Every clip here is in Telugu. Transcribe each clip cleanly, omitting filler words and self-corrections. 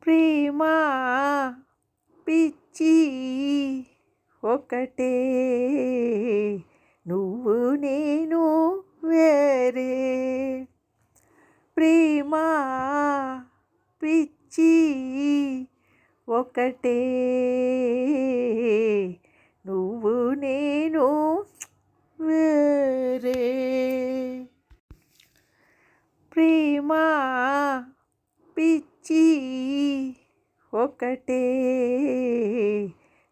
ప్రేమ పిచ్చి ఒకటే, నువ్వు నేను వేరే. ప్రేమ పిచ్చి ఒకటే, నువ్వు నేను వేరే. ప్రేమ పిచ్చి ఒకటే,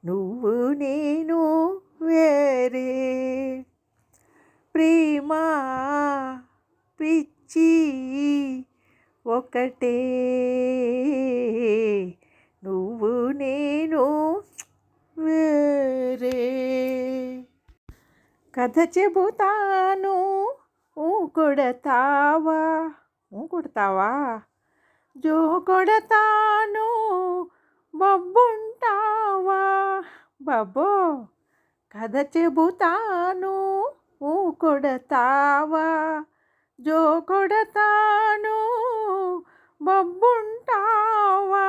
నువ్వు నేను వేరే. ప్రేమ పిచ్చి ఒకటే, నువ్వు నేను వేరే. కథ చెబుతాను కొడతావా కొడతావా, జో కొడతాను బొబ్బుంటావా బాబో. కథ చెబుతాను కొడతావా, జో కొడతాను బొబ్బుంటావా.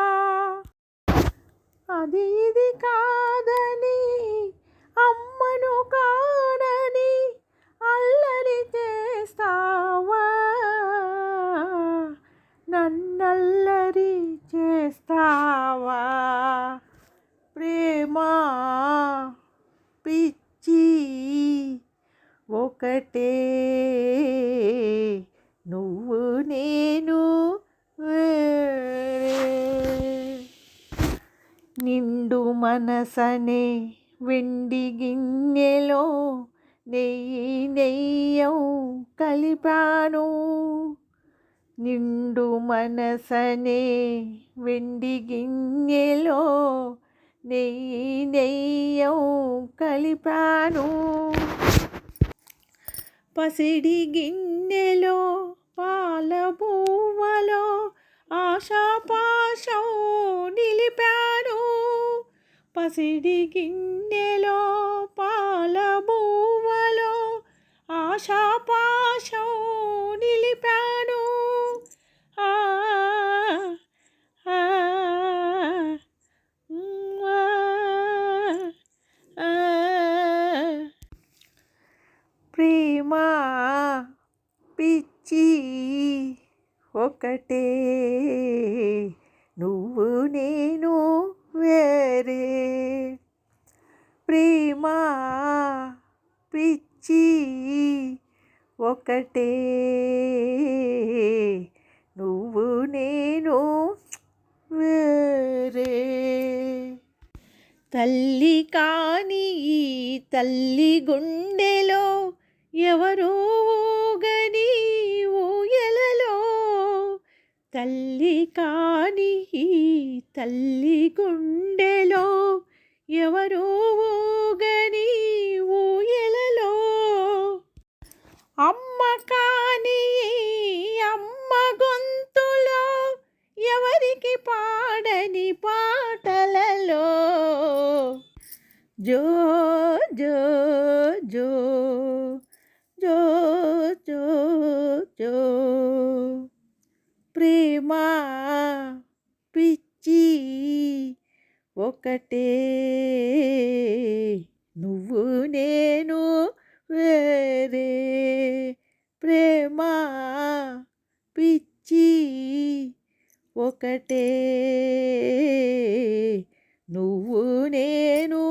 అది ఇది కాదని అమ్మను కాడని అల్లరి చేస్తావా, నన్నల్లరి చేస్తావా. ప్రేమ పిచ్చి ఒకటే, నువ్వు నేను వేరే. నిండు మనసనే వెండి గిన్నెలో నెయ్యం కలిపాను. నిండు మనసనే వెండి గిన్నెలో నెయ్యం కలిపాను. పసిడి గిన్నెలో పాల బువ్వలో ఆశాపాశం నిలిపాను. పసిడి గిన్నెలో పాల బువ్వలో ఆశాపాశం నిలిపాను. ప్రేమ పిచ్చి ఒకటే, నువ్వు నేను వేరే. ప్రేమ పిచ్చి ఒకటే, నువ్వు నేను వేరే. తల్లి కాని ఈ తల్లి గుండెలో ఎవరూ ఊగని ఊయలలో. తల్లి కాని ఈ తల్లి గుండెలో ఎవరూ ఊగని ఊయలలో. అమ్మ కాని అమ్మ గొంతులో ఎవరికి పాడని పాటలలో. జో జో జో జో జో జో. ప్రేమ పిచ్చి ఒకటే, నువ్వు నేను వేరే. ప్రేమ పిచ్చి ఒకటే, నువ్వు నేను